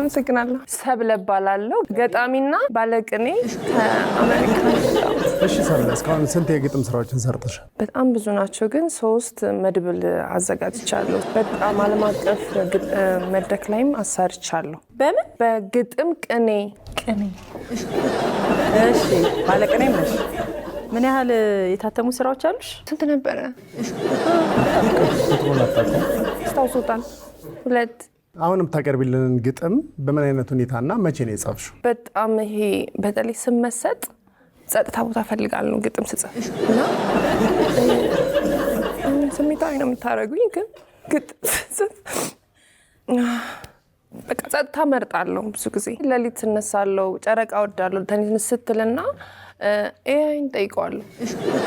አመሰግናለሁ። ሰብለ እባላለሁ ገጣሚና ባለቅኔ ከአሜሪካ ነው። እሺ ሰብለ እስካሁን ስንት የግጥም ስራዎችን ሰርተሻል? በጣም ብዙ ናቸው ግን 3 መድብል አዘጋጅቻለሁ። በጣም ዓለም አቀፍ መድረክ ላይም አሰርቻለሁ። በምን በግጥም ቅኔ እሺ ባለቅኔ ነሽ። ምን ያህል የታተሙ ስራዎች አሉሽ? ስንት ነበረ? ቁጥሩን አጣጣም ስታውሱታል? 2 አሁንም ታቀርቢልን ግጥም በምን አይነት ሁኔታና መቼ ነው የጻፍሽው? በጣም ይሄ በተለይ ስመሰጥ ጸጥታ ቦታ ፈልጋለሁ ግጥም ስጽፍ እና ስሜታዊ ነው የምታረጉኝ ግን ግጥም ስጽፍ በቃ ጸጥታ መርጣለሁ። ብዙ ጊዜ ለሊት እነሳለሁ፣ ጨረቃ ወዳለሁ ተንስ ስትልና ኤአይን ጠይቀዋለሁ።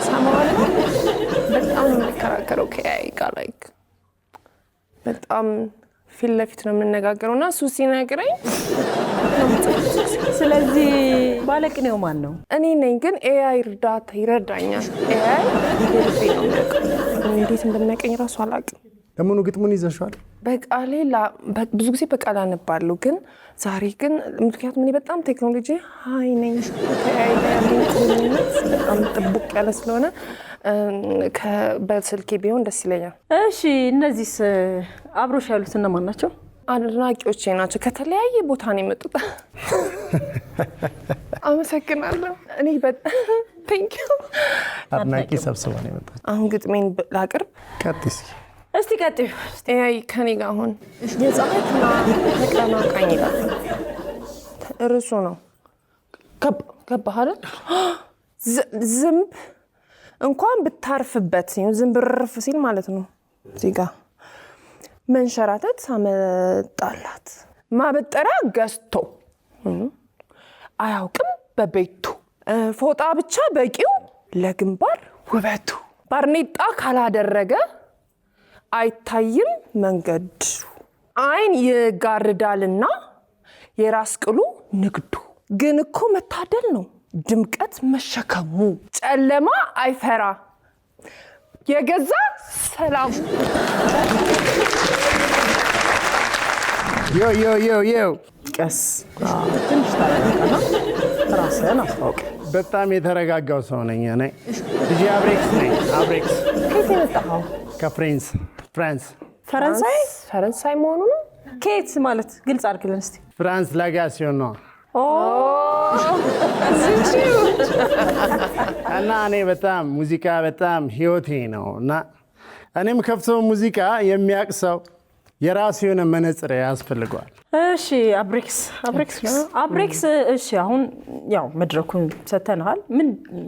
ሰማዋለሁ። በጣም ነው የሚከራከረው ከኤአይ ጋር ላይክ በጣም ፊት ለፊት ነው የምንነጋገረው እና እሱ ሲነግረኝ ስለዚህ ባለቅኔው ማን ነው? እኔ ነኝ ግን ኤአይ እርዳታ ይረዳኛል። ኤአይ ልቤ ነው የሚያውቀው። እንዴት እንደሚያውቀኝ ራሱ አላውቅም። ለምኑ ግጥሙን ይዘሽዋል? በቃሌ ብዙ ጊዜ በቃል አነባለሁ ግን ዛሬ ግን ምክንያቱም እኔ በጣም ቴክኖሎጂ ሃይ ነኝ። ከኤአይ ጋር ያለኝ ቁርኝነት በጣም ጥብቅ ያለ ስለሆነ በስልኬ ቢሆን ደስ ይለኛል። እሺ እነዚህስ አብሮሽ ያሉት እነማን ናቸው? አድናቂዎቼ ናቸው። ከተለያየ ቦታ ነው የመጡት። አመሰግናለሁ። እኔ በጣም ቴንክ ዩ። አድናቂ ሰብስባ ነው የመጣችው። አሁን ግጥሜን ላቅርብ። ቀጥይ እስቲ ቀጥዩ። ኤአይ ከኔ ጋር አሁን የፀሐይና ተቀናቃኝ ይላል ርዕሱ ነው። ገባህ አይደል? ዝንብ እንኳን ብታርፍበት ዝንብ ርፍ ሲል ማለት ነው። እዚህ ጋር መንሸራተት አመጣላት ማበጠሪያ ገዝቶ አያውቅም በቤቱ ፎጣ ብቻ በቂው ለግንባር ውበቱ ባርኔጣ ካላደረገ አይታይም መንገዱ አይን ይጋርዳልና የራስ ቅሉ ንግዱ ግን እኮ መታደል ነው ድምቀት መሸከሙ ጨለማ አይፈራ የገዛ ሰላም ዮ ቀስ ትንሽ ተረጋጋና ራስህን አስታውቅ። በጣም የተረጋጋው ሰው ነኝ እኔ። ዲጂ አብሬክስ ነኝ። አብሬክስ ከየት የመጣኸው? ከፍራንስ ፈረንሳይ መሆኑ ነው። ከየት ማለት ግልጽ አድርግልን እስቲ። ፍራንስ ላጋሲዮን ነው እና እኔ በጣም ሙዚቃ በጣም ህይወቴ ነው እና እኔም ከፍተው ሙዚቃ የሚያውቅ ሰው የራሱ የሆነ መነጽር ያስፈልገዋል። እሺ አብሬክስ እሺ አሁን ያው መድረኩን ሰተናል።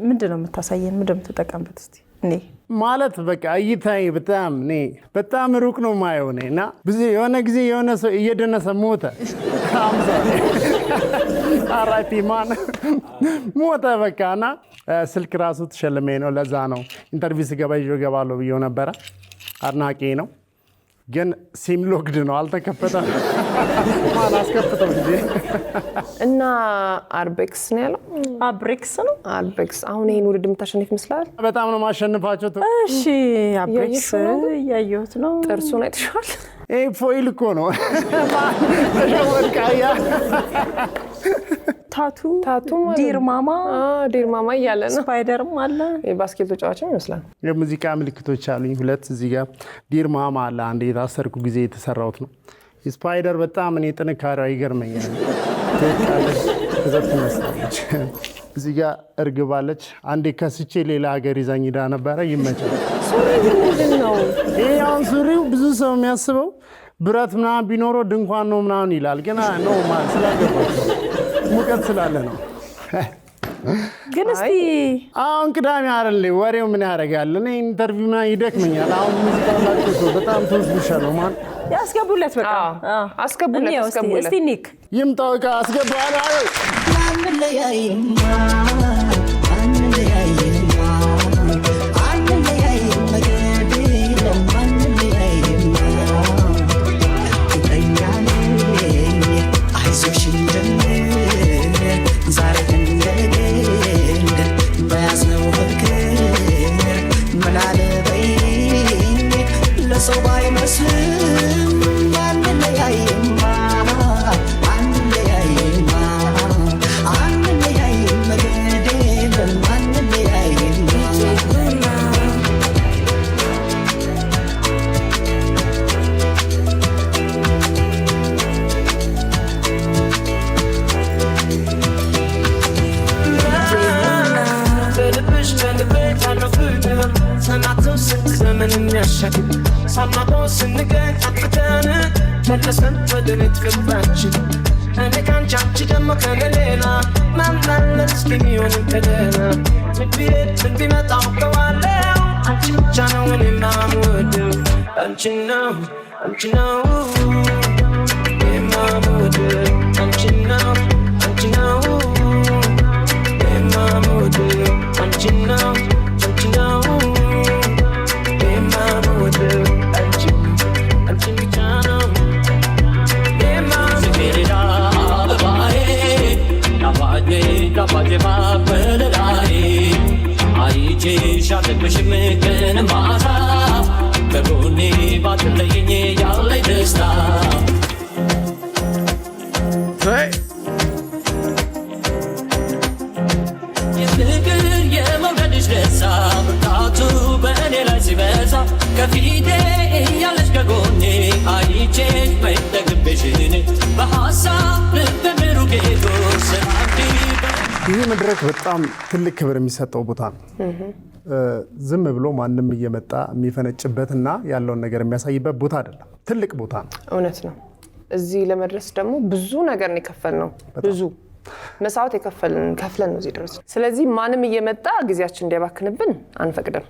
ምንድነው የምታሳየን? ምንድነው የምትጠቀምበት? እስቲ እኔ ማለት በቃ እይታይ በጣም ሩቅ ነው ማየው እና ብዙ የሆነ ጊዜ የሆነ ሰው እየደነሰ ሞተ። አራቲ ማን ሞተ በቃና ስልክ ራሱ ተሸለመኝ ነው። ለዛ ነው ኢንተርቪው ስገባ ይዤ እገባለሁ ብዬው ነበረ። አድናቂ ነው ግን ሲም ሎክድ ነው አልተከፈተም። ማን አስከፍተው እንጂ እና አርቤክስ ነው ያለው። አብሬክስ ነው አርቤክስ። አሁን ይሄን ውድድር የምታሸንፍ ይመስላል? በጣም ነው ማሸንፋቸው። እሺ አብሬክስ ያየሁት ነው። ጥርሱን አይተሻል? ይሄ ፎይል እኮ ነው። ተሸወድቃያ ታቱ ዲር ማማ እያለ ነው። ስፓይደርም አለ። የባስኬት ተጫዋችም ይመስላል። የሙዚቃ ምልክቶች አሉኝ 2 እዚህ ጋር። ዲር ማማ አለ አንዴ የታሰርኩ ጊዜ የተሰራውት ነው። ስፓይደር በጣም እኔ ጥንካሬዋ ይገርመኛል። ትወጣለች ከዘት ትመስላለች። እዚህ ጋር እርግብ አለች። አንዴ ከስቼ ሌላ ሀገር ይዛኝ ሄዳ ነበረ። ይመቻል። ሱሪ ምንድን ነው? ይሄ አሁን ሱሪው ብዙ ሰው የሚያስበው ብረት ምናምን ቢኖረው ድንኳን ነው ምናምን ይላል። ግን ነው ማለት ስላገባቸው ሙቀት ስላለ ነው። ግን እስቲ አሁን ቅዳሜ አይደል ወሬው ምን ያደርጋል? እኔ ኢንተርቪው ምናምን ይደክመኛል። አሁን ሙዚቃ ላችሁ በጣም ተወስብሻለሁ ማን ያስገቡለት በቃ አስገቡለት። እስቲ ኒክ ይምጣው ቃ አስገባለሁ። So by Muslim, and the ዘመንን ያሻግር ሳናውቀው ስንገኝ አጥፍተን መልሰን ወደ ቤት ፍቅራችን እኔ ካንቺ አንቺ ደግሞ ከኔ ሌላ ማምናለን እስኪሚሆንም ከደህና ምን ቢሄድ ምን ቢመጣ አውቀዋለሁ አንቺ ብቻ ነው እኔማ የምወደው አንቺን ነው የማምወደው አንቺን ነው የማምወደው አንቺን ነው የማምወደው አንቺን ብቻ ነው የማምወደው አበባዬ ጣፋጭ ማበለላዬ አይቼሽ አልጠግብሽም ቀን ማታ ከጎኔ ባትለይኝ ያለኝ ደስታ የፍቅር የመውደድሽ ደስታ ብርታቱ በእኔ ላይ ሲበዛ ከፊቴ እያለሽ ከጎኔ አይቼሽ መጠግብሽ በሀሳብ ልበምሩ ጌቶ ስራንዲ ይህ መድረክ በጣም ትልቅ ክብር የሚሰጠው ቦታ ነው። ዝም ብሎ ማንም እየመጣ የሚፈነጭበትና ያለውን ነገር የሚያሳይበት ቦታ አይደለም። ትልቅ ቦታ ነው። እውነት ነው። እዚህ ለመድረስ ደግሞ ብዙ ነገር ነው የከፈልነው። ብዙ መስዋዕት ከፍለን ነው እዚህ ድረስ። ስለዚህ ማንም እየመጣ ጊዜያችን እንዲያባክንብን አንፈቅድም።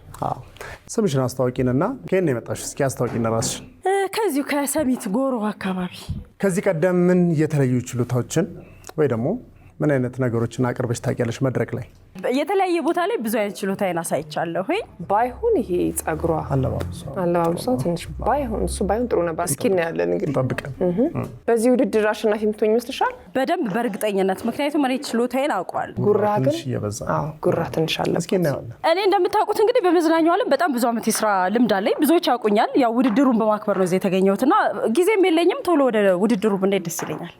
ስምሽን አስተዋውቂንና ከየት ነው የመጣሽው? እስኪ አስተዋውቂን ራስሽን። ከዚሁ ከሰሚት ጎሮ አካባቢ። ከዚህ ቀደም ምን የተለዩ ችሎታዎችን ወይ ደግሞ ምን አይነት ነገሮችን አቅርበሽ ታውቂያለሽ መድረክ ላይ? የተለያየ ቦታ ላይ ብዙ አይነት ችሎታዬን አሳይቻለሁ። ባይሆን ይሄ ጸጉሯ አለባበሷ ትንሽ ባይሆን ጥሩ ነበር። እስኪ እናያለን እንግዲህ ጠብቀን። በዚህ ውድድር አሸናፊ የምትሆኝ ይመስልሻል? በደንብ በእርግጠኝነት፣ ምክንያቱም እኔ ችሎታዬን አውቀዋለሁ። ጉራ ግን እየበዛ ጉራ ትንሽ አለበት። እስኪ እናያለን። እኔ እንደምታውቁት እንግዲህ በመዝናኛው ዓለም በጣም ብዙ ዓመት የስራ ልምድ አለኝ። ብዙዎች ያውቁኛል። ያው ውድድሩን በማክበር ነው እዚህ የተገኘሁትና ጊዜም የለኝም። ቶሎ ወደ ውድድሩ ብንሄድ ደስ ይለኛል።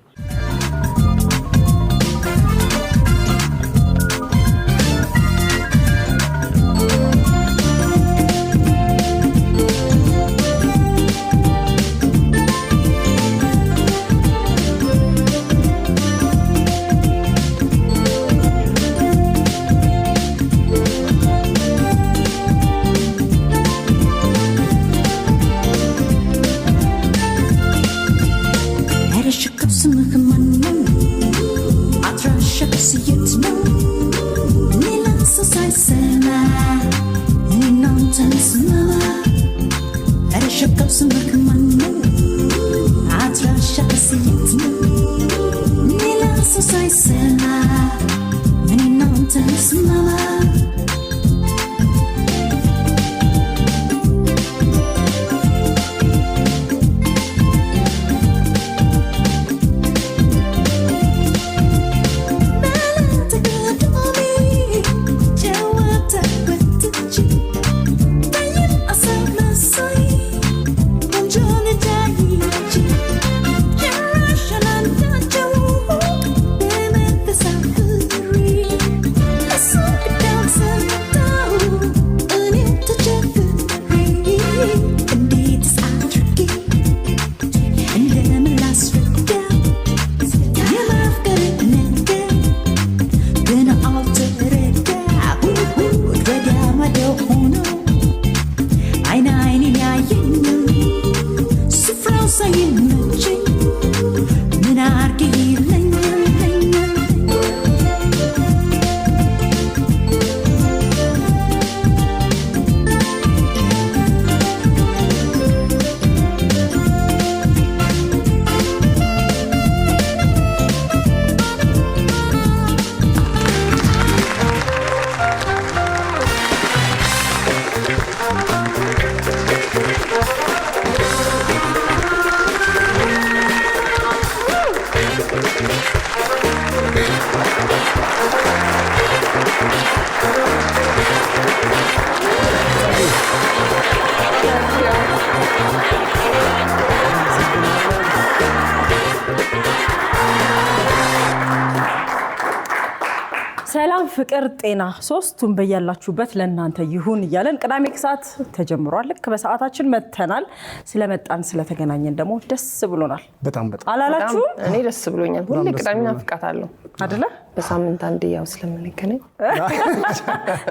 ፍቅር፣ ጤና ሶስቱም በያላችሁበት ለእናንተ ይሁን እያለን ቅዳሜ ከሰዓት ተጀምሯል። ልክ በሰዓታችን መተናል። ስለመጣን ስለተገናኘን ደግሞ ደስ ብሎናል። በጣም አላላችሁም? እኔ ደስ ብሎኛል። ሁሌ ቅዳሜ ናፍቃታለሁ አይደለ? በሳምንት አንዴ ያው ስለምንገናኝ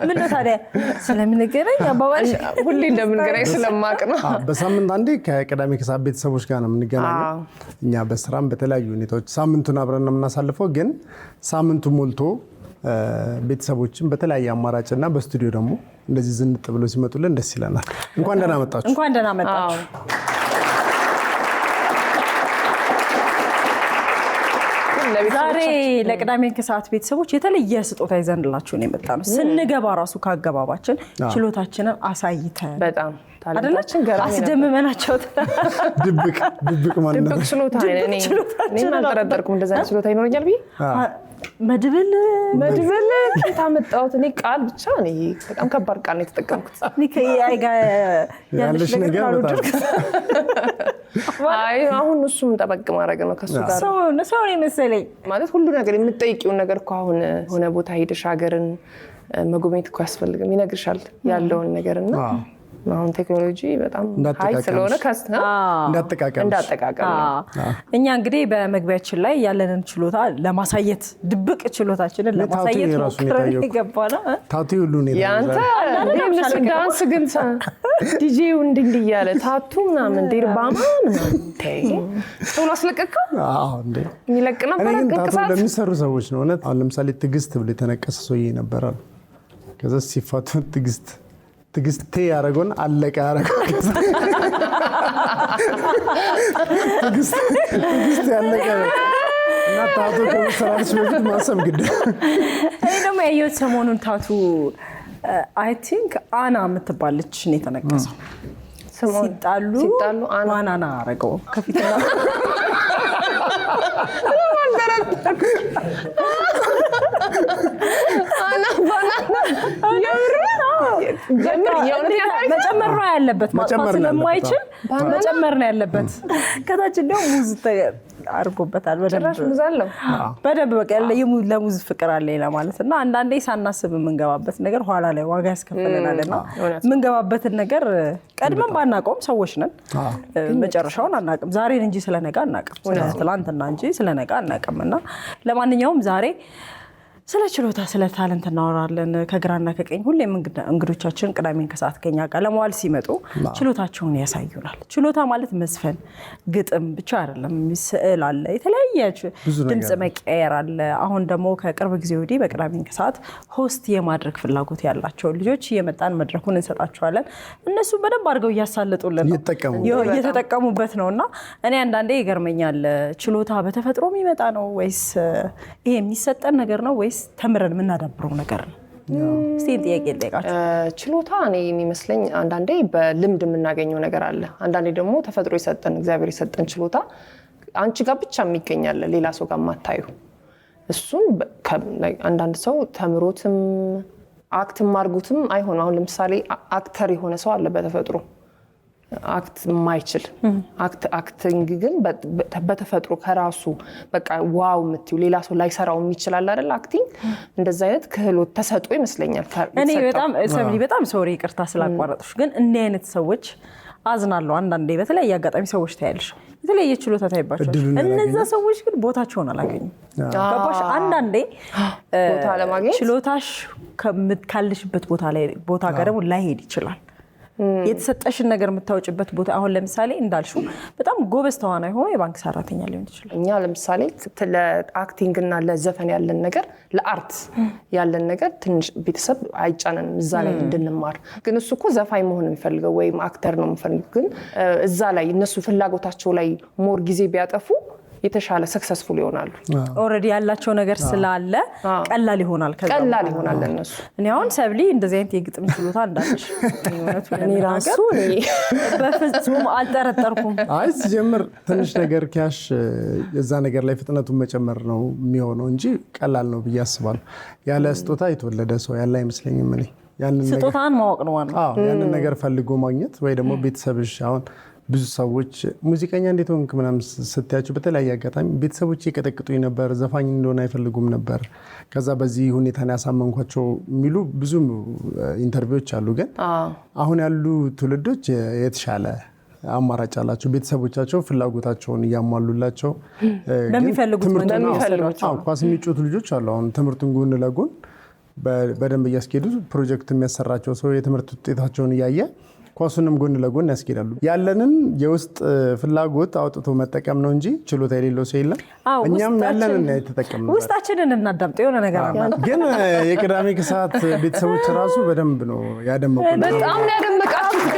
ምን ነው ታዲያ ስለምንገናኝ አባባልሽ ሁሌ እንደምንገናኝ ስለማቅ ነው። በሳምንት አንዴ ከቅዳሜ ከሰዓት ቤተሰቦች ጋር ነው የምንገናኘው። እኛ በስራም በተለያዩ ሁኔታዎች ሳምንቱን አብረን ነው የምናሳልፈው። ግን ሳምንቱ ሞልቶ ቤተሰቦችን በተለያየ አማራጭና በስቱዲዮ ደግሞ እንደዚህ ዝንጥ ብሎ ሲመጡልን ደስ ይለናል። እንኳን ደህና መጣችሁ። እንኳን ደህና መጣችሁ። ዛሬ ለቅዳሜ ከሰዓት ቤተሰቦች የተለየ ስጦታ ይዘንላችሁ ነው የመጣነው። ስንገባ ራሱ ካገባባችን ችሎታችንን አሳይተን በጣም ታለንታችን ገራሚ ነው አስደምመናቸው። ድብቅ ማለት ነው። ድብቅ ችሎታ እኔ አልጠረጠርኩም እንደዛ ችሎታ ይኖረኛል ብዬ መድብል ታመጣሁት። እኔ ቃል ብቻ እኔ በጣም ከባድ ቃል ነው የተጠቀምኩት። ከአይ ጋር ያለሽ ነገር በጣም አይ አሁን እሱም ጠበቅ ማድረግ ነው ከሱ ጋር ሰው ነው መሰለኝ። ማለት ሁሉ ነገር የምትጠይቂውን ነገር እኮ አሁን ሆነ ቦታ ሄደሽ ሀገርን መጎብኘት እኮ ያስፈልግም ይነግርሻል ያለውን ነገርና አሁን ቴክኖሎጂ በጣም ሀይ ስለሆነ እንዳጠቃቀም እኛ እንግዲህ በመግቢያችን ላይ ያለንን ችሎታ ለማሳየት ድብቅ ችሎታችንን ለማሳየት ሞክረን የገባና ታቱ ሁሉ ነው ያንተ ዳንስ ግን ዲጄው እንዲህ እያለ ታቱ ምናምን ዲርባማ ምናምን ቶሎ አስለቀቀው። እንዴ የሚለቅ ነበር ታቱ ለሚሰሩ ሰዎች ነው እውነት። አሁን ለምሳሌ ትግስት ብሎ የተነቀሰ ሰውዬ ነበራል። ከዛ ሲፋቱ ትግስቴ ያረጋውን አለቀ ያረጋው ትግስት ያለቀ እና ታቱ ከመሰራች በፊት ማሰብ ግድ። እኔ ደግሞ ያየሁት ሰሞኑን ታቱ አይ ቲንክ አና የምትባለች ነው የተነቀሰው። ሲጣሉ አናና አረገው ከፊትና መጨመር ነው ያለበት። ማጥፋት ስለማይችል መጨመር ነው ያለበት። ከታች እንደው ሙዝ አርጎበታል። በደንብ በቃ ለሙዝ ፍቅር አለ ለማለትና አንዳንዴ ሳናስብ የምንገባበት ነገር ኋላ ላይ ዋጋ ያስከፍለናልና የምንገባበትን ነገር ቀድመን ባናውቀውም ሰዎች ነን። መጨረሻውን አናውቅም። ዛሬን እንጂ ስለነገ አናውቅም። ትላንትና እንጂ ስለነገ አናውቅምና ለማንኛውም ዛሬ ስለ ችሎታ ስለ ታለንት እናወራለን። ከግራና ከቀኝ ሁሌም እንግዶቻችን ቅዳሜን ከሰዓት ከኛ ጋር ለመዋል ሲመጡ ችሎታቸውን ያሳዩናል። ችሎታ ማለት መስፈን፣ ግጥም ብቻ አይደለም። ስዕል አለ፣ የተለያየ ድምጽ መቀየር አለ። አሁን ደግሞ ከቅርብ ጊዜ ወዲህ በቅዳሜን ከሰዓት ሆስት የማድረግ ፍላጎት ያላቸው ልጆች እየመጣን መድረኩን እንሰጣቸዋለን። እነሱ በደንብ አድርገው እያሳለጡልን እየተጠቀሙበት ነውና እኔ አንዳንዴ ይገርመኛል። ችሎታ በተፈጥሮ የሚመጣ ነው ወይስ ይሄ የሚሰጠን ነገር ነው ወይስ ተምረን የምናዳብረው ነገር ነው? እስቲ ጥያቄ ልጠይቃችሁ። ችሎታ እኔ የሚመስለኝ አንዳንዴ በልምድ የምናገኘው ነገር አለ። አንዳንዴ ደግሞ ተፈጥሮ የሰጠን እግዚአብሔር የሰጠን ችሎታ አንቺ ጋር ብቻ የሚገኛል ሌላ ሰው ጋር ማታዩ። እሱን አንዳንድ ሰው ተምሮትም አክትም አድርጉትም አይሆንም። አሁን ለምሳሌ አክተር የሆነ ሰው አለ በተፈጥሮ አክት የማይችል አክቲንግ ግን በተፈጥሮ ከራሱ በቃ ዋው የምትዩ ሌላ ሰው ላይሰራው የሚችላል አይደል? አክቲንግ እንደዛ አይነት ክህሎት ተሰጥኦ ይመስለኛል። እኔ በጣም ሶሪ ይቅርታ ስላቋረጥሽ፣ ግን እንዲህ አይነት ሰዎች አዝናለሁ። አንዳንዴ በተለያየ አጋጣሚ ሰዎች ታያለሽ፣ የተለያየ ችሎታ ታይባቸው፣ እነዛ ሰዎች ግን ቦታቸውን አላገኙም። ገባሽ? አንዳንዴ ቦታ ለማግኘት ችሎታሽ ካለሽበት ቦታ ጋር ደግሞ ላይሄድ ይችላል። የተሰጠሽን ነገር የምታወጭበት ቦታ። አሁን ለምሳሌ እንዳልሽው በጣም ጎበዝ ተዋናይ ሆኖ የባንክ ሰራተኛ ሊሆን ይችላል። እኛ ለምሳሌ ለአክቲንግ እና ለዘፈን ያለን ነገር ለአርት ያለን ነገር ትንሽ ቤተሰብ አይጫነንም እዛ ላይ እንድንማር። ግን እሱ እኮ ዘፋኝ መሆን የሚፈልገው ወይም አክተር ነው የሚፈልገው። ግን እዛ ላይ እነሱ ፍላጎታቸው ላይ ሞር ጊዜ ቢያጠፉ የተሻለ ሰክሰስፉል ይሆናሉ። ኦሬዲ ያላቸው ነገር ስላለ ቀላል ይሆናል ለነሱ። እኔ አሁን ሰብሊ እንደዚህ አይነት የግጥም ችሎታ እንዳለሽ እኔ ራሱ በፍጹም አልጠረጠርኩም። አይ ሲጀምር ትንሽ ነገር ካሽ የዛ ነገር ላይ ፍጥነቱን መጨመር ነው የሚሆነው እንጂ ቀላል ነው ብዬ አስባለሁ። ያለ ስጦታ የተወለደ ሰው ያለ አይመስለኝም። እኔ ስጦታን ማወቅ ነው ዋናው። ያንን ነገር ፈልጎ ማግኘት ወይ ደግሞ ቤተሰብሽ አሁን ብዙ ሰዎች ሙዚቀኛ እንዴት ሆንክ ምናምን ስትያቸው በተለያየ አጋጣሚ ቤተሰቦቼ ይቀጠቅጡኝ ነበር፣ ዘፋኝ እንደሆነ አይፈልጉም ነበር፣ ከዛ በዚህ ሁኔታ ነው ያሳመንኳቸው የሚሉ ብዙ ኢንተርቪዎች አሉ። ግን አሁን ያሉ ትውልዶች የተሻለ አማራጭ አላቸው። ቤተሰቦቻቸው ፍላጎታቸውን እያሟሉላቸው በሚፈልጉት ኳስ የሚጮቱ ልጆች አሉ። አሁን ትምህርቱን ጎን ለጎን በደንብ እያስኬዱ ፕሮጀክት የሚያሰራቸው ሰው የትምህርት ውጤታቸውን እያየ ኳሱንም ጎን ለጎን ያስኬዳሉ። ያለንን የውስጥ ፍላጎት አውጥቶ መጠቀም ነው እንጂ ችሎታ የሌለው ሰው የለም። እኛም ያለንን የተጠቀምነው ውስጣችንን እናዳምጥ። የሆነ ነገር አለ። ግን የቅዳሜ ከሰዓት ቤተሰቦች ራሱ በደንብ ነው ያደመቁት። በጣም ነው ያደመቃችሁት።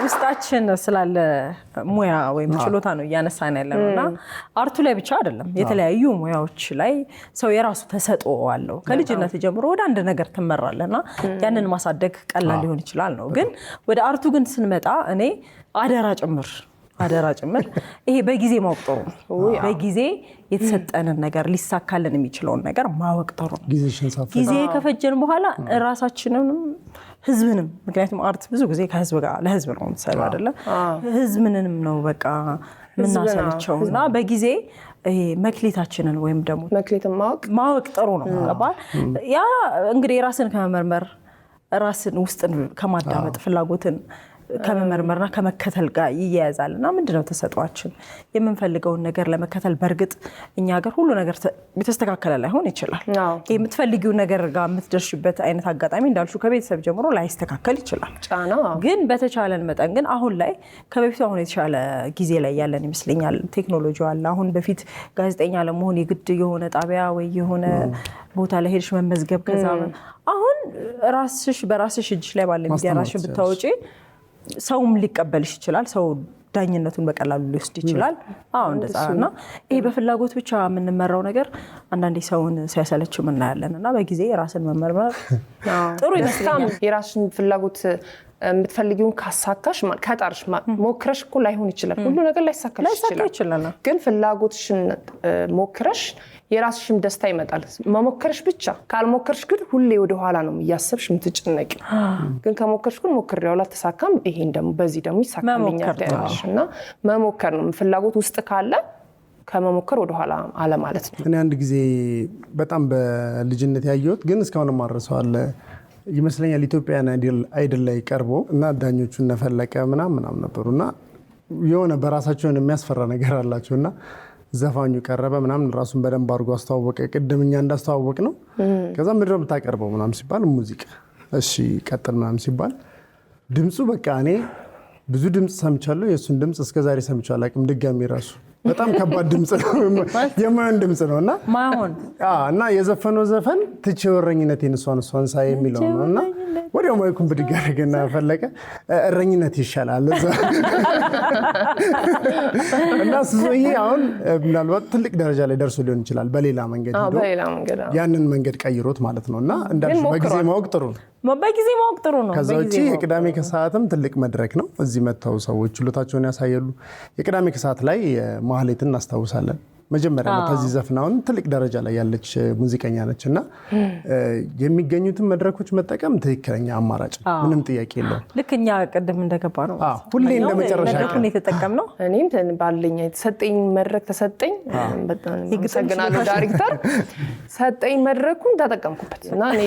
ውስጣችን ስላለ ሙያ ወይም ችሎታ ነው እያነሳን ያለነው እና አርቱ ላይ ብቻ አይደለም፣ የተለያዩ ሙያዎች ላይ ሰው የራሱ ተሰጥኦ አለው። ከልጅነት ጀምሮ ወደ አንድ ነገር ትመራለና ያንን ማሳደግ ቀላል ሊሆን ይችላል ነው። ግን ወደ አርቱ ግን ስንመጣ እኔ አደራ ጭምር ይሄ በጊዜ ማወቅ ጥሩ ነው። በጊዜ የተሰጠንን ነገር ሊሳካልን የሚችለውን ነገር ማወቅ ጥሩ ነው። ጊዜ ከፈጀን በኋላ ራሳችንንም ህዝብንም፣ ምክንያቱም አርት ብዙ ጊዜ ከህዝብ ጋር ለህዝብ ነው የምትሰራው አይደለ? ህዝብንም ነው በቃ የምናሰልቸው እና በጊዜ መክሊታችንን ወይም ደግሞ መክሊትን ማወቅ ጥሩ ነው። ያ እንግዲህ ራስን ከመመርመር ራስን ውስጥን ከማዳመጥ ፍላጎትን ከመመርመርና ከመከተል ጋር ይያያዛል እና ምንድነው ተሰጧችን የምንፈልገውን ነገር ለመከተል በእርግጥ እኛ ሀገር ሁሉ ነገር የተስተካከለ ላይሆን ይችላል። የምትፈልጊው ነገር ጋር የምትደርሽበት አይነት አጋጣሚ እንዳልሽው ከቤተሰብ ጀምሮ ላይስተካከል ይችላል። ግን በተቻለን መጠን ግን አሁን ላይ ከበፊቱ አሁን የተሻለ ጊዜ ላይ ያለን ይመስለኛል። ቴክኖሎጂ አለ። አሁን በፊት ጋዜጠኛ ለመሆን የግድ የሆነ ጣቢያ ወይ የሆነ ቦታ ላይ ሄድሽ መመዝገብ፣ ከዛ አሁን ራስሽ በራስሽ እጅ ላይ ባለ ሚዲያ ራስሽ ብታወጪ ሰውም ሊቀበልሽ ይችላል። ሰው ዳኝነቱን በቀላሉ ሊወስድ ይችላል። እንደዛና ይሄ በፍላጎት ብቻ የምንመራው ነገር አንዳንዴ ሰውን ሲያሰለችም እናያለን እና በጊዜ ራስን መመርመር ጥሩ ይመስላል። የራስን ፍላጎት የምትፈልጊውን ካሳካሽ ከጣርሽ ሞክረሽ እኮ ላይሆን ይችላል። ሁሉ ነገር ላይሳካልሽ ይችላል። ግን ፍላጎትሽን ሞክረሽ የራስሽም ደስታ ይመጣል። መሞከርሽ ብቻ ካልሞከርሽ ግን ሁሌ ወደ ኋላ ነው እያሰብሽ የምትጨነቂ። ግን ከሞከርሽ ግን ሞክሬው አልተሳካም፣ ይሄን ደግሞ በዚህ ደግሞ ይሳካልኛል ያለሽና መሞከር ነው። ፍላጎት ውስጥ ካለ ከመሞከር ወደ ኋላ አለ ማለት ነው። እኔ አንድ ጊዜ በጣም በልጅነት ያየሁት ግን እስካሁን ማረሰዋል ይመስለኛል። ኢትዮጵያን አይደል ላይ ቀርቦ እና ዳኞቹ እነፈለቀ ምናምን ነበሩና የሆነ በራሳቸው የሚያስፈራ ነገር አላቸውና ዘፋኙ ቀረበ ምናምን ራሱን በደንብ አድርጎ አስተዋወቀ። ቅድምኛ እንዳስተዋወቅ ነው። ከዛ ምንድን ነው የምታቀርበው ምናምን ሲባል ሙዚቃ፣ እሺ ቀጥል ምናምን ሲባል ድምፁ በቃ እኔ ብዙ ድምፅ ሰምቻለሁ፣ የእሱን ድምፅ እስከዛሬ ሰምቻለሁ አላውቅም። ድጋሚ ራሱ በጣም ከባድ ድምፅ ነው፣ የማይሆን ድምፅ ነው እና የዘፈነው ዘፈን ትቼ ወረኝነቴን እሷን ሳይ የሚለው ነው እና ወዲያው ማይኩን ብድግ አደረገና ፈለቀ እረኝነት ይሻላል እዛ እና ስዞዬ አሁን ምናልባት ትልቅ ደረጃ ላይ ደርሶ ሊሆን ይችላል በሌላ መንገድ ያንን መንገድ ቀይሮት ማለት ነው እና እንዳልሽ በጊዜ ማወቅ ጥሩ ነው። በጊዜ ማወቅ ጥሩ ነው። ከዛ ውጪ የቅዳሜ ከሰዓትም ትልቅ መድረክ ነው። እዚህ መጥተው ሰዎች ችሎታቸውን ያሳያሉ። የቅዳሜ ከሰዓት ላይ ማህሌትን እናስታውሳለን። መጀመሪያ ከዚህ ዘፍናውን ትልቅ ደረጃ ላይ ያለች ሙዚቀኛ ነች እና የሚገኙትን መድረኮች መጠቀም ትክክለኛ አማራጭ ምንም ጥያቄ የለውም። ልክ እኛ ቅድም እንደገባ ነው ሁሌ እንደመጨረሻ መድረኩን የተጠቀምነው። እኔም ባለኝ የተሰጠኝ መድረክ ተሰጠኝ። በጣም አመሰግናለሁ ዳይሬክተር፣ ሰጠኝ መድረኩን ተጠቀምኩበት እና እኔ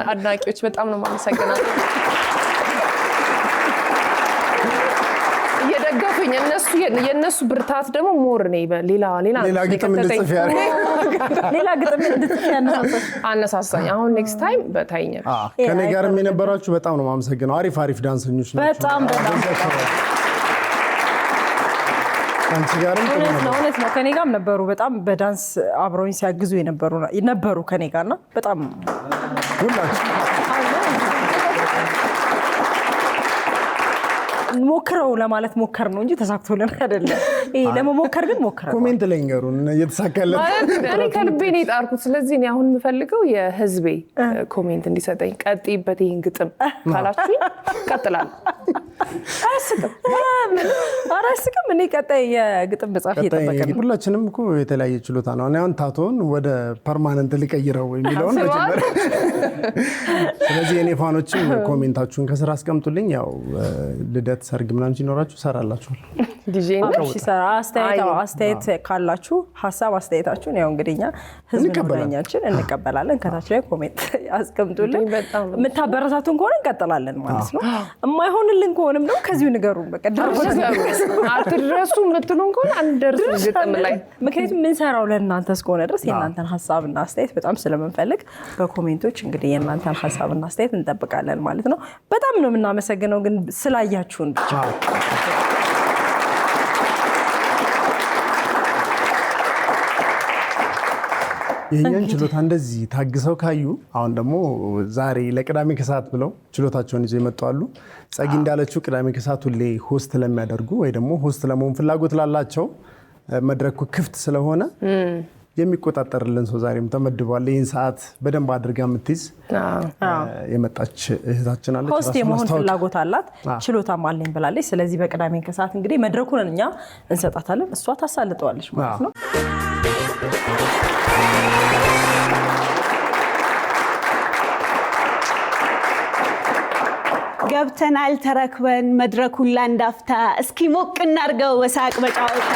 አድናቂዎች በጣም ነው የማመሰግናለሁ። የደገፉኝ የነሱ ብርታት ደግሞ ሞር ነው ሌላ ግጥም እንድጽፍ አነሳሳኝ። አሁን ኔክስት ታይም በታይኛል። ከኔ ጋር የነበራችሁ በጣም ነው የማመሰግነው። አሪፍ ዳንሰኞች ናቸው። በጣም አንቺ ጋርም እውነት ነው። ከኔ ጋርም ነበሩ በጣም በዳንስ አብረውኝ ሲያግዙ የነበሩ ከኔ ጋርና በጣም ሁላችሁ ሞክረው ለማለት ሞከር ነው እንጂ ተሳክቶልን አይደለም። ይሄ ለመሞከር ግን ሞክረው። ኮሜንት ላይ ንገሩን እየተሳካለ እኔ ከልቤ ነው የጣርኩት። ስለዚህ እኔ አሁን የምፈልገው የህዝቤ ኮሜንት እንዲሰጠኝ ቀጥይበት ይሄን ግጥም ካላችሁ ቀጥላለሁ። አያስቅም። እኔ ቀጣይ የግጥም መጽሐፍ እየጠበቀ ነው። ሁላችንም እኮ የተለያየ ችሎታ ነው። አሁን ታቶን ወደ ፐርማነንት ልቀይረው የሚለውን መጀመር። ስለዚህ የኔ ፋኖችም ኮሜንታችሁን ከስራ አስቀምጡልኝ። ያው ልደት፣ ሰርግ ምናምን ሲኖራችሁ ሰራላችኋል። አስተያየት ካላችሁ ሀሳብ አስተያየታችሁን ያው እንግዲህ እኛ ህዝብ ነኛችን እንቀበላለን። ከታች ላይ ኮሜንት አስቀምጡልን። የምታበረታቱን ከሆነ እንቀጥላለን ማለት ነው። የማይሆንልን ከሆነም ደግሞ ከዚሁ ንገሩን። በቃ አትድረሱ የምትሉን ከሆነ አንደርስም ግጥም ላይ። ምክንያቱም የምንሰራው ለእናንተ እስከሆነ ድረስ የእናንተን ሀሳብና አስተያየት በጣም ስለምንፈልግ በኮሜንቶች እንግዲህ የእናንተን ሀሳብና አስተያየት እንጠብቃለን ማለት ነው። በጣም ነው የምናመሰግነው ግን ስላያችሁን ብቻ። የኛን ችሎታ እንደዚህ ታግሰው ካዩ አሁን ደግሞ ዛሬ ለቅዳሜ ከሰዓት ብለው ችሎታቸውን ይዘው ይመጣሉ። ጸጊ እንዳለችው ቅዳሜ ከሰዓት ሁሌ ሆስት ለሚያደርጉ ወይ ደግሞ ሆስት ለመሆን ፍላጎት ላላቸው መድረኩ ክፍት ስለሆነ የሚቆጣጠርልን ሰው ዛሬም ተመድቧል። ይህን ሰዓት በደንብ አድርጋ የምትይዝ የመጣች እህታችን አለች። ሆስት የመሆን ፍላጎት አላት፣ ችሎታም አለኝ ብላለች። ስለዚህ በቅዳሜ ከሰዓት እንግዲህ መድረኩን እኛ እንሰጣታለን፣ እሷ ታሳልጠዋለች ማለት ነው። ገብተናል ተረክበን መድረኩን ላንዳፍታ እስኪ ሞቅ እናርገው ወሳቅ በጫወታ።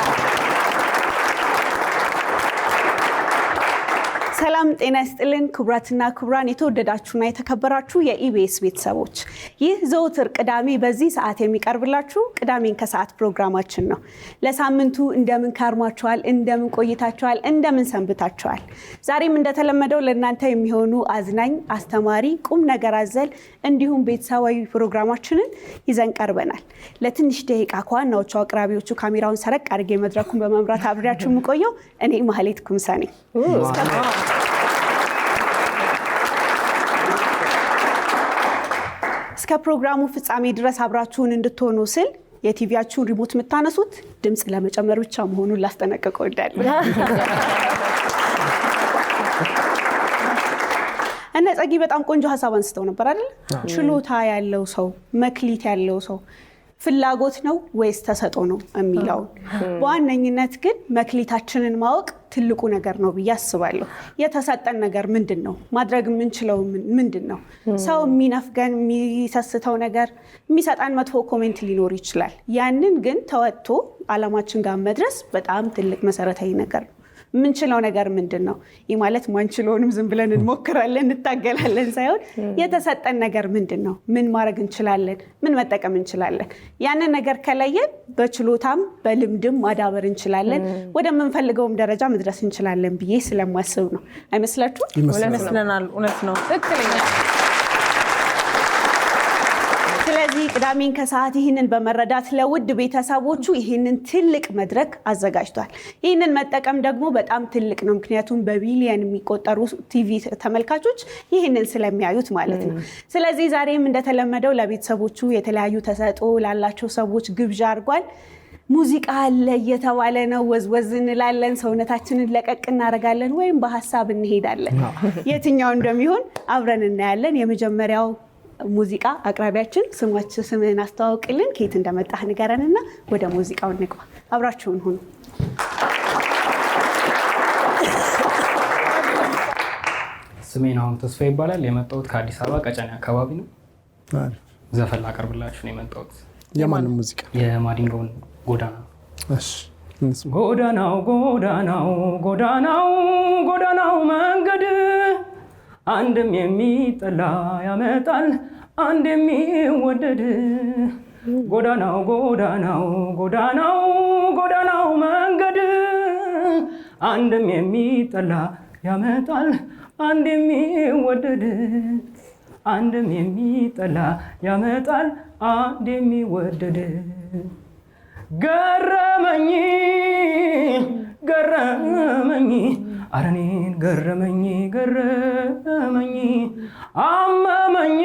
ሰላም ጤና ይስጥልን ክቡራትና ክቡራን የተወደዳችሁና የተከበራችሁ የኢቢኤስ ቤተሰቦች፣ ይህ ዘወትር ቅዳሜ በዚህ ሰዓት የሚቀርብላችሁ ቅዳሜን ከሰዓት ፕሮግራማችን ነው። ለሳምንቱ እንደምን ካርማችኋል፣ እንደምን ቆይታችኋል፣ እንደምን ሰንብታችኋል? ዛሬም እንደተለመደው ለእናንተ የሚሆኑ አዝናኝ፣ አስተማሪ፣ ቁም ነገር አዘል እንዲሁም ቤተሰባዊ ፕሮግራማችንን ይዘን ቀርበናል። ለትንሽ ደቂቃ ከዋናዎቹ አቅራቢዎቹ ካሜራውን ሰረቅ አድርጌ መድረኩን በመምራት አብሬያችሁ የምቆየው እኔ ማህሌት ኩምሳ ነኝ። እስከ ፕሮግራሙ ፍጻሜ ድረስ አብራችሁን እንድትሆኑ ስል የቲቪያችሁን ሪሞት የምታነሱት ድምጽ ለመጨመር ብቻ መሆኑን ላስጠነቅቅ እወዳለሁ። እነ ጸጊ በጣም ቆንጆ ሀሳብ አንስተው ነበር አይደል? ችሎታ ያለው ሰው፣ መክሊት ያለው ሰው ፍላጎት ነው ወይስ ተሰጥኦ ነው የሚለው። በዋነኝነት ግን መክሊታችንን ማወቅ ትልቁ ነገር ነው ብዬ አስባለሁ። የተሰጠን ነገር ምንድነው? ማድረግ የምንችለው ምንድነው? ሰው የሚነፍገን የሚሰስተው ነገር የሚሰጣን መጥፎ ኮሜንት ሊኖር ይችላል። ያንን ግን ተወጥቶ አላማችን ጋር መድረስ በጣም ትልቅ መሰረታዊ ነገር ነው። የምንችለው ነገር ምንድነው? ይህ ማለት ማንችለውንም ዝም ብለን እንሞክራለን እንታገላለን ሳይሆን የተሰጠን ነገር ምንድነው? ምን ማድረግ እንችላለን? ምን መጠቀም እንችላለን? ያንን ነገር ከለየን በችሎታም በልምድም ማዳበር እንችላለን፣ ወደምንፈልገውም ደረጃ መድረስ እንችላለን ብዬ ስለማስብ ነው። አይመስላችሁ? ይመስለናል። እውነት ነው። ትክክለኛ። ስለዚህ ቅዳሜን ከሰዓት ይህንን በመረዳት ለውድ ቤተሰቦቹ ይህንን ትልቅ መድረክ አዘጋጅቷል። ይህንን መጠቀም ደግሞ በጣም ትልቅ ነው። ምክንያቱም በቢሊየን የሚቆጠሩ ቲቪ ተመልካቾች ይህንን ስለሚያዩት ማለት ነው። ስለዚህ ዛሬም እንደተለመደው ለቤተሰቦቹ የተለያዩ ተሰጥኦ ላላቸው ሰዎች ግብዣ አድርጓል። ሙዚቃ አለ እየተባለ ነው። ወዝወዝ እንላለን፣ ሰውነታችንን ለቀቅ እናደርጋለን፣ ወይም በሀሳብ እንሄዳለን። የትኛው እንደሚሆን አብረን እናያለን። የመጀመሪያው ሙዚቃ አቅራቢያችን ስምህን አስተዋውቅልን፣ ከየት እንደመጣህ ንገረንና ወደ ሙዚቃው እንግባ። አብራችሁን ሁኑ። ስሜን አሁን ተስፋ ይባላል። የመጣሁት ከአዲስ አበባ ቀጨኔ አካባቢ ነው። ዘፈን ላቀርብላችሁ ነው የመጣሁት። የማን ሙዚቃ? የማዲንጎን ጎዳና። እሺ። ጎዳናው ጎዳናው ጎዳናው ጎዳናው መንገድ አንድም የሚጠላ ያመጣል አንድ የሚወደድ። ጎዳናው ጎዳናው ጎዳናው ጎዳናው መንገድ አንድም የሚጠላ ያመጣል አንድ የሚወደድ። አንድም የሚጠላ ያመጣል አንድ የሚወደድ። ገረመኝ ገረመኝ ኧረ እኔን ገረመኝ ገረመኝ። አመመኝ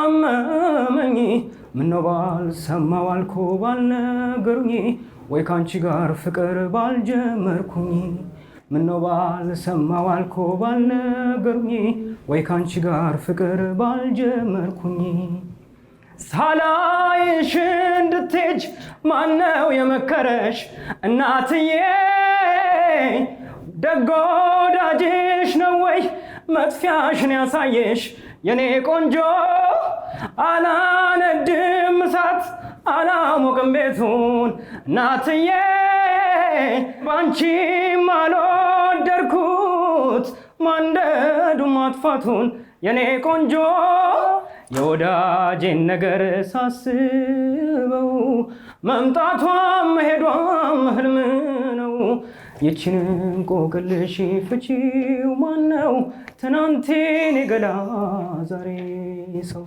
አመመኝ ምነው ባልሰማው አልኩ ባልነገሩኝ ወይ ካንቺ ጋር ፍቅር ባልጀመርኩኝ። ምነው ባልሰማው አልኩ ባልነገሩኝ ወይ ካንቺ ጋር ፍቅር ባልጀመርኩኝ። ሳላይሽ እንድትሄጅ ማነው የመከረሽ እናትዬ? ደጎ ወዳጅሽ ነው ወይ መጥፊያሽን ያሳየሽ የኔ ቆንጆ? አላነድም እሳት አላሞቅም ቤቱን እናትዬ፣ ባንቺም አልወደድኩት ማንደዱ ማጥፋቱን የኔ ቆንጆ። የወዳጄን ነገር ሳስበው መምጣቷም መሄዷም ህልም ነው። ይችን እንቆቅልሽ ፍቺው ማነው? ትናንቴን ገላ ዛሬ ሰው።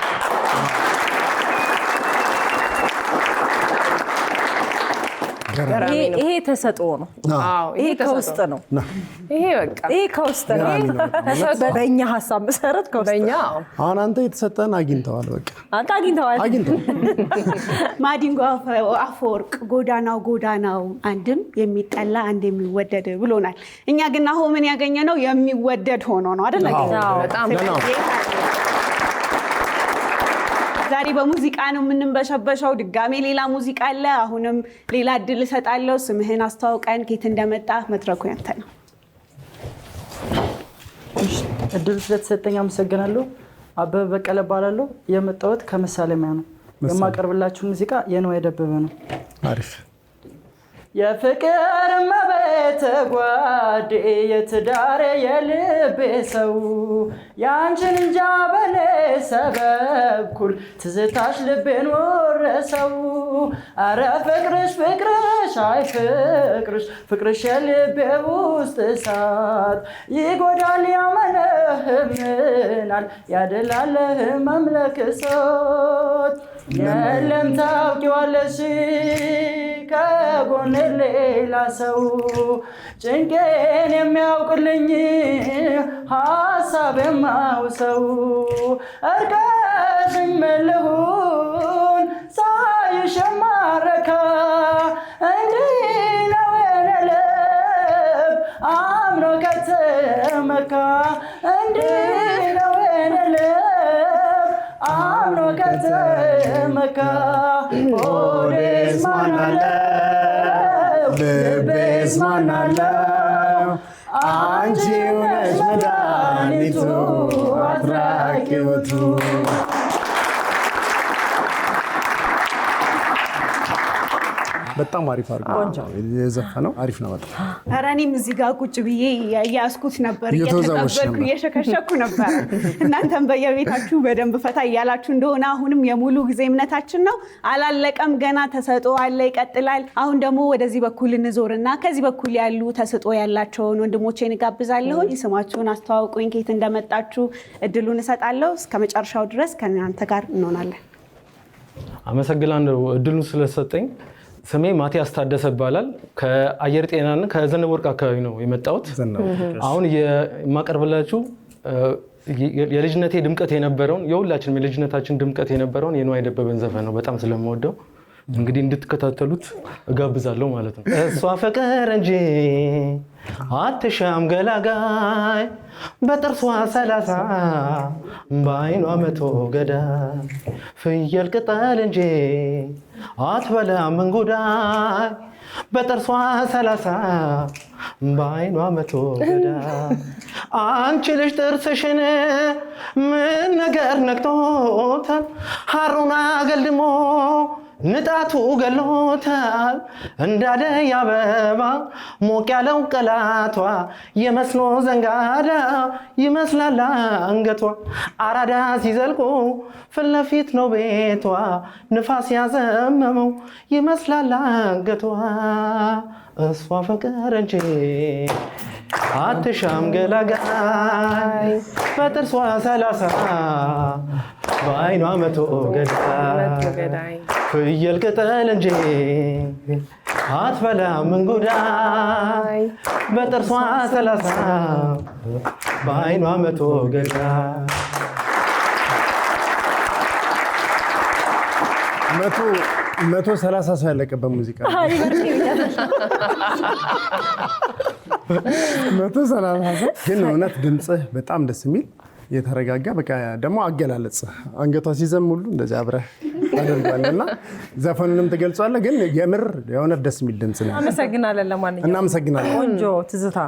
ይሄ ተሰጥኦ ነው። ይሄ ከውስጥ ነው። ይሄ ከውስጥ ነው። በእኛ ሀሳብ መሰረት ከውስጥ ነው። አሁን አንተ የተሰጠን አግኝተዋል። በቃ አንተ አግኝተዋል። ማዲንጎ አፈወርቅ ጎዳናው አንድም የሚጠላ አንድ የሚወደድ ብሎናል። እኛ ግን አሁን ምን ያገኘ ነው? የሚወደድ ሆኖ ነው አይደል? በጣም ዛሬ በሙዚቃ ነው የምንበሸበሸው። ድጋሜ ሌላ ሙዚቃ አለ። አሁንም ሌላ እድል እሰጣለሁ። ስምህን አስተዋውቀን፣ ከየት እንደመጣ። መድረኩ ያንተ ነው። እድሉ ስለተሰጠኝ አመሰግናለሁ። አበበ በቀለ እባላለሁ። የመጣሁት ከመሳለሚያ ነው። የማቀርብላችሁ ሙዚቃ የነዋይ ደበበ ነው። አሪፍ። የፍቅር መቤት ጓዴ የትዳሬ የልቤ ሰው ያንቺን እንጃ በኔ ሰበብ ኩል ትዝታሽ ልቤን ወረሰው። አረ ፍቅርሽ አይ ፍቅርሽ የልቤ ውስጥ እሳት ይጎዳል ያመነህምናል ያደላለህ መምለክሶት የለም ታውቂዋለሽ ከጎን ሌላ ሰው ጭንቄን የሚያውቅልኝ ሀሳብ የማውሰው እርቀሽኝ መልሁን ሳይሽ የማረካ እንዲህ ነው የኔ ልብ አምኖ ከተመካ እንዲህ ነው የኔ ልብ አምኖ ከተመካ ሆዴስ ማናለው ልቤስ ማናለው አንቺው ነሽ መድኃኒቱ አትራቂውቱ። በጣም አሪፍ አድርጎ የዘፈነው አሪፍ ነው በጣም። ኧረ እኔም እዚህ ጋር ቁጭ ብዬ ያስኩት ነበር፣ እየተቀበልኩ እየሸከሸኩ ነበር። እናንተም በየቤታችሁ በደንብ ፈታ እያላችሁ እንደሆነ አሁንም የሙሉ ጊዜ እምነታችን ነው። አላለቀም፣ ገና ተሰጥኦ አለ፣ ይቀጥላል። አሁን ደግሞ ወደዚህ በኩል እንዞርና ከዚህ በኩል ያሉ ተሰጥኦ ያላቸውን ወንድሞቼን እጋብዛለሁ። ስማችሁን አስተዋውቁኝ፣ ከየት እንደመጣችሁ እድሉን እሰጣለሁ። እስከ መጨረሻው ድረስ ከእናንተ ጋር እንሆናለን። አመሰግናለሁ እድሉን ስለሰጠኝ። ስሜ ማቲያስ ታደሰ ይባላል። ከአየር ጤናና ከዘነበ ወርቅ አካባቢ ነው የመጣሁት። አሁን የማቀርብላችሁ የልጅነቴ ድምቀት የነበረውን የሁላችንም የልጅነታችን ድምቀት የነበረውን የነዋይ ደበበን ዘፈን ነው በጣም ስለምወደው እንግዲህ እንድትከታተሉት እጋብዛለሁ ማለት ነው። እሷ ፍቅር እንጂ አትሻም ገላጋይ በጥርሷ 30 በአይኗ 100 ገዳይ ፍየል ቅጠል እንጂ አትበላም እንጉዳይ በጥርሷ 30 በአይኗ 100 ገዳይ። አንቺ ልጅ ጥርስሽን ምን ነገር ነክቶታል? ሐሩን አገልድሞ ንጣቱ ገሎታል። እንዳደይ አበባ ሞቅ ያለው ቀላቷ የመስኖ ዘንጋዳ ይመስላል አንገቷ። አራዳ ሲዘልቁ ፊት ለፊት ነው ቤቷ ንፋስ ያዘመመው ይመስላል አንገቷ። እሷ ፍቅር እንጂ አትሻም ገላጋይ በጥርሷ 30 በአይኗ 100 ገዳይ ፍየል ቅጠል እንጂ አትበላም እንጉዳይ በጥርሷ 30 በአይኗ 100 ገዳይ። 130 ሰው ያለቀበት ሙዚቃ 130 ሰው ግን እውነት ድምፅህ በጣም ደስ የሚል የተረጋጋ በቃ ደግሞ አገላለጽ አንገቷ ሲዘም ሁሉ እንደዚህ አብረህ አድርጓልና ዘፈኑንም ትገልጿለህ። ግን የምር የሆነ ደስ የሚል ድምጽ ነው። አመሰግናለን። ለማንኛውም እናመሰግናለን። ቆንጆ ትዝታ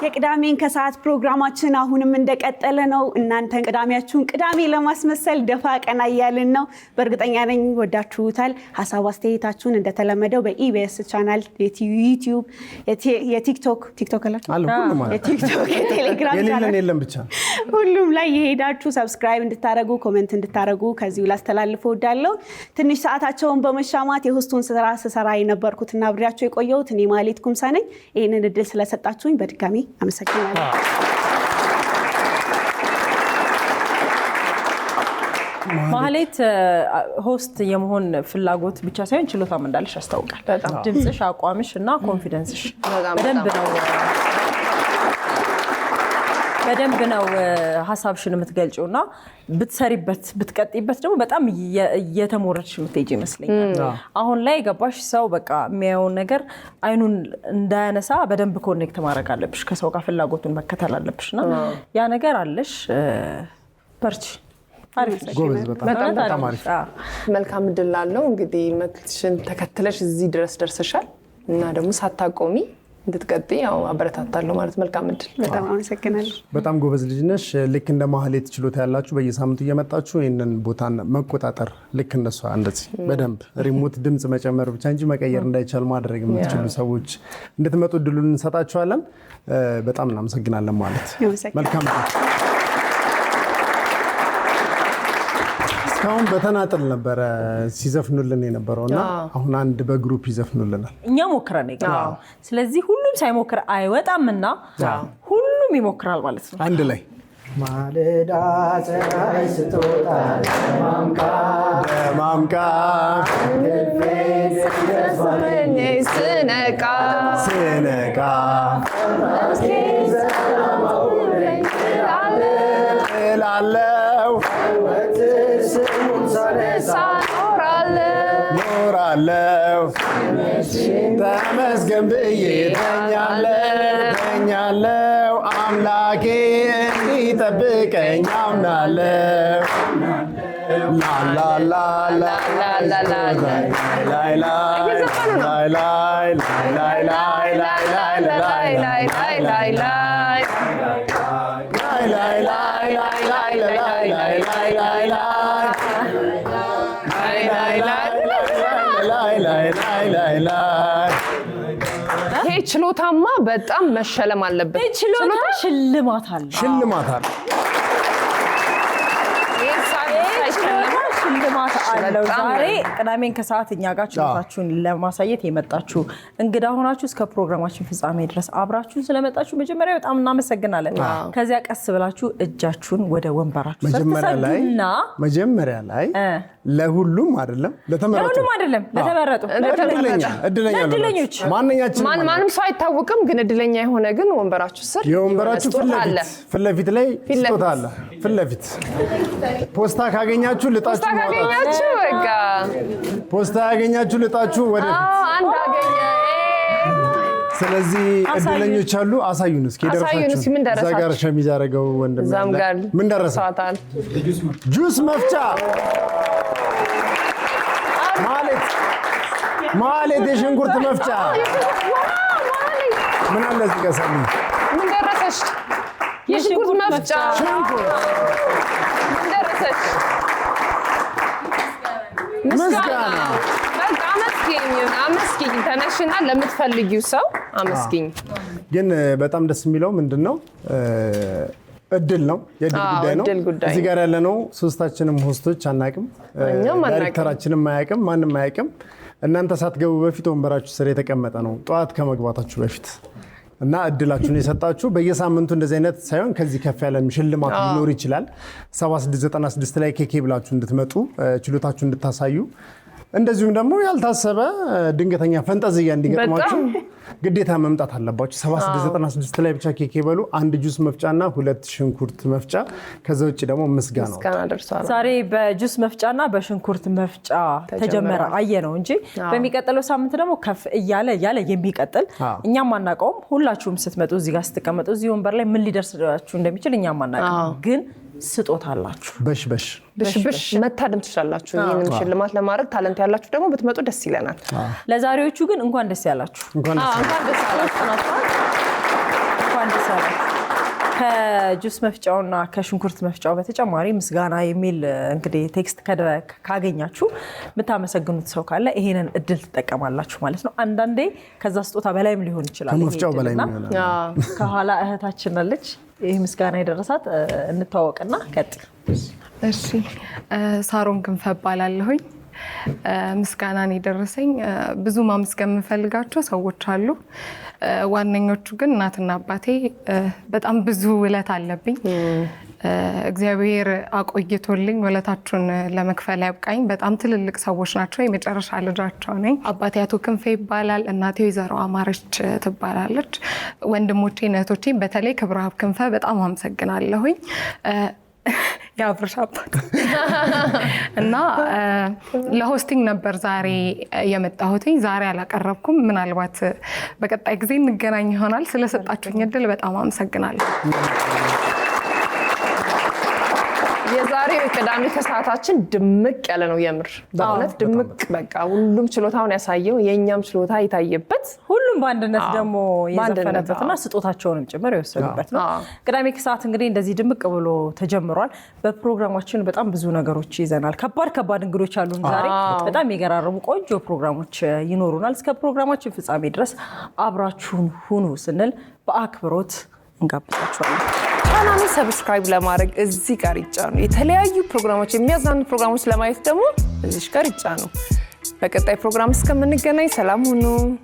የቅዳሜን ከሰዓት ፕሮግራማችን አሁንም እንደቀጠለ ነው። እናንተን ቅዳሜያችሁን ቅዳሜ ለማስመሰል ደፋ ቀና እያልን ነው። በእርግጠኛ ነኝ ወዳችሁታል። ሀሳብ አስተያየታችሁን እንደተለመደው በኢቢኤስ ቻናል፣ ዩቲዩብ፣ የቲክቶክ የቲክቶክ የቴሌግራም ቻናል የለም ብቻ ሁሉም ላይ የሄዳችሁ ሰብስክራይብ እንድታረጉ ኮሜንት እንድታረጉ ከዚሁ ላስተላልፈ ወዳለው። ትንሽ ሰዓታቸውን በመሻማት የሆስቱን ስራ ስሰራ የነበርኩትና አብሬያቸው የቆየሁት እኔ ማህሌት ኩምሳ ነኝ። ይህንን እድል ስለሰጣችሁኝ በድጋሚ አመሰግናለሁ። ማህሌት ሆስት የመሆን ፍላጎት ብቻ ሳይሆን ችሎታም እንዳለሽ ያስታውቃል። ድምፅሽ፣ አቋምሽ እና ኮንፊደንስሽ በደንብ ነው ሀሳብሽን የምትገልጪው እና ብትሰሪበት ብትቀጥይበት ደግሞ በጣም እየተሞረድሽ የምትሄጂ ይመስለኛል። አሁን ላይ ገባሽ ሰው በቃ የሚያየውን ነገር አይኑን እንዳያነሳ በደንብ ኮኔክት ማድረግ አለብሽ፣ ከሰው ጋር ፍላጎቱን መከተል አለብሽ እና ያ ነገር አለሽ። በርቺ። በጣም አሪፍ። መልካም እድል ላለው እንግዲህ መክትሽን ተከትለሽ እዚህ ድረስ ደርሰሻል እና ደግሞ ሳታቆሚ እንድትቀጥይ ያው አበረታታለሁ ማለት መልካም እድል። በጣም አመሰግናለሁ። በጣም ጎበዝ ልጅ ነሽ። ልክ እንደ ማህሌት ችሎታ ያላችሁ በየሳምንቱ እየመጣችሁ ይህንን ቦታን መቆጣጠር ልክ እንደሷ እንደዚህ በደንብ ሪሞት ድምፅ መጨመር ብቻ እንጂ መቀየር እንዳይቻል ማድረግ የምትችሉ ሰዎች እንድትመጡ እድሉን እንሰጣችኋለን። በጣም እናመሰግናለን ማለት መልካም እድል። እስካሁን በተናጥል ነበረ ሲዘፍኑልን የነበረውና አሁን አንድ በግሩፕ ይዘፍኑልናል። እኛ ሞክረን ነው። ስለዚህ ሁሉም ሳይሞክር አይወጣምና ሁሉም ይሞክራል ማለት ነው። አንድ ላይ ማለዳ ፀሐይ ስትወጣ ደማምቃ ስነቃ እላለው ኖራለው ተመስገን ብዬ ተኛለው አምላኬ እንዲጠብቀኝ አምናለው። ይሄ ችሎታማ በጣም መሸለም አለበት። ችሎታ ሽልማት አለ። ሽልማት አለው። ዛሬ ቅዳሜን ከሰዓት እኛ ጋር ችሎታችሁን ለማሳየት የመጣችሁ እንግዳ ሆናችሁ እስከ ፕሮግራማችን ፍጻሜ ድረስ አብራችሁን ስለመጣችሁ መጀመሪያ በጣም እናመሰግናለን። ከዚያ ቀስ ብላችሁ እጃችሁን ወደ ወንበራችሁ ሰጥተሳዱና መጀመሪያ ላይ ለሁሉም አይደለም ለተመረጡ እድለኞች ማንም ሰው አይታወቅም፣ ግን እድለኛ የሆነ ግን ወንበራችሁ ስር የወንበራችሁ ፊት ለፊት ላይ ስጦታ አለ። ፊት ለፊት ፖስታ ካገኛችሁ ልጣችሁ በቃ ፖስታ ያገኛችሁ ልጣችሁ ወደፊት አንድ አገኘ። ስለዚህ እድለኞች አሉ። አሳዩን እስኪ ደረሳችሁ። እዛ ጋር ሸሚዝ ያደረገው ወንድም ምን ደረሰ? ጁስ መፍቻ ማለት የሽንኩርት መፍቻ ምን አለ እዚህ ጋር ሰሚ ምን ደረሰሽ? የሽንኩርት መፍቻ ምን ደረሰሽ? ምስጋና በቃ አመስግኝ ተነሽና ለምትፈልጊው ሰው አመስግኝ። ግን በጣም ደስ የሚለው ምንድነው እድል ነው፣ የእድል ጉዳይ ነው። እዚህ ጋር ያለነው ሶስታችንም ሆስቶች አናቅም፣ ዳይሬክተራችንም አያቅም፣ ማንም አያቅም። እናንተ ሳትገቡ በፊት ወንበራችሁ ስር የተቀመጠ ነው ጠዋት ከመግባታችሁ በፊት እና እድላችሁን የሰጣችሁ በየሳምንቱ እንደዚህ አይነት ሳይሆን ከዚህ ከፍ ያለ ሽልማት ሊኖር ይችላል። 7696 ላይ ኬኬ ብላችሁ እንድትመጡ ችሎታችሁ እንድታሳዩ እንደዚሁም ደግሞ ያልታሰበ ድንገተኛ ፈንጠዝያ እንዲገጥማችሁ ግዴታ መምጣት አለባችሁ። 7696 ላይ ብቻ ኬክ ይበሉ። 1 ጁስ መፍጫና 2 ሽንኩርት መፍጫ። ከዛ ውጭ ደግሞ ምስጋና ደርሷል። ዛሬ በጁስ መፍጫና በሽንኩርት መፍጫ ተጀመረ አየ ነው እንጂ በሚቀጥለው ሳምንት ደግሞ ከፍ እያለ የሚቀጥል እኛም አናውቀውም። ሁላችሁም ስትመጡ እዚህ ጋር ስትቀመጡ እዚህ ወንበር ላይ ምን ሊደርስላችሁ እንደሚችል እኛም አናውቅም ግን ስጦታ አላችሁ። በሽ መታደም ትችላላችሁ። ይሄንን ሽልማት ለማድረግ ታለንት ያላችሁ ደግሞ ብትመጡ ደስ ይለናል። ለዛሬዎቹ ግን እንኳን ደስ ያላችሁ። እንኳን ደስ ያላችሁ። ከጁስ መፍጫውና ከሽንኩርት መፍጫው በተጨማሪ ምስጋና የሚል እንግዲህ ቴክስት ካገኛችሁ የምታመሰግኑት ሰው ካለ ይሄንን እድል ትጠቀማላችሁ ማለት ነው። አንዳንዴ ከዛ ስጦታ በላይም ሊሆን ይችላል። ከመፍጫው በላይ ይሆናል። ከኋላ እህታችን አለች። ይሄ ምስጋና የደረሳት እንተዋወቅና ቀጥል። እሺ፣ ሳሮን ክንፈ እባላለሁኝ። ምስጋናን የደረሰኝ ብዙ ማመስገን የምፈልጋቸው ሰዎች አሉ። ዋነኞቹ ግን እናትና አባቴ በጣም ብዙ ውለት አለብኝ። እግዚአብሔር አቆይቶልኝ ውለታችሁን ለመክፈል ያብቃኝ። በጣም ትልልቅ ሰዎች ናቸው። የመጨረሻ ልጃቸው ነኝ። አባቴ አቶ ክንፈ ይባላል። እናቴ ወይዘሮ አማረች ትባላለች። ወንድሞቼን እህቶቼን በተለይ ክብረአብ ክንፈ በጣም አመሰግናለሁኝ። የአብርሽ አባት እና ለሆስቲንግ ነበር ዛሬ የመጣሁትኝ። ዛሬ አላቀረብኩም። ምናልባት በቀጣይ ጊዜ እንገናኝ ይሆናል። ስለሰጣችሁኝ እድል በጣም አመሰግናለሁ። የዛሬው የቅዳሜ ከሰዓታችን ድምቅ ያለ ነው። የምር በእውነት ድምቅ በቃ ሁሉም ችሎታውን ያሳየው የኛም ችሎታ የታየበት ሁሉም በአንድነት ደግሞ የዘፈነበትና ስጦታቸውንም ጭምር የወሰዱበት ነው። ቅዳሜ ከሰዓት እንግዲህ እንደዚህ ድምቅ ብሎ ተጀምሯል። በፕሮግራማችን በጣም ብዙ ነገሮች ይዘናል። ከባድ እንግዶች አሉን ዛሬ። በጣም የገራረሙ ቆንጆ ፕሮግራሞች ይኖሩናል። እስከ ፕሮግራማችን ፍጻሜ ድረስ አብራችሁን ሁኑ ስንል በአክብሮት እንጋብዛችኋለን። ቻናሉን ሰብስክራይብ ለማድረግ እዚህ ጋር ይጫኑ። የተለያዩ ፕሮግራሞች የሚያዝናኑ ፕሮግራሞች ለማየት ደግሞ እዚህ ጋር ይጫኑ። በቀጣይ ፕሮግራም እስከምንገናኝ ሰላም ሁኑ።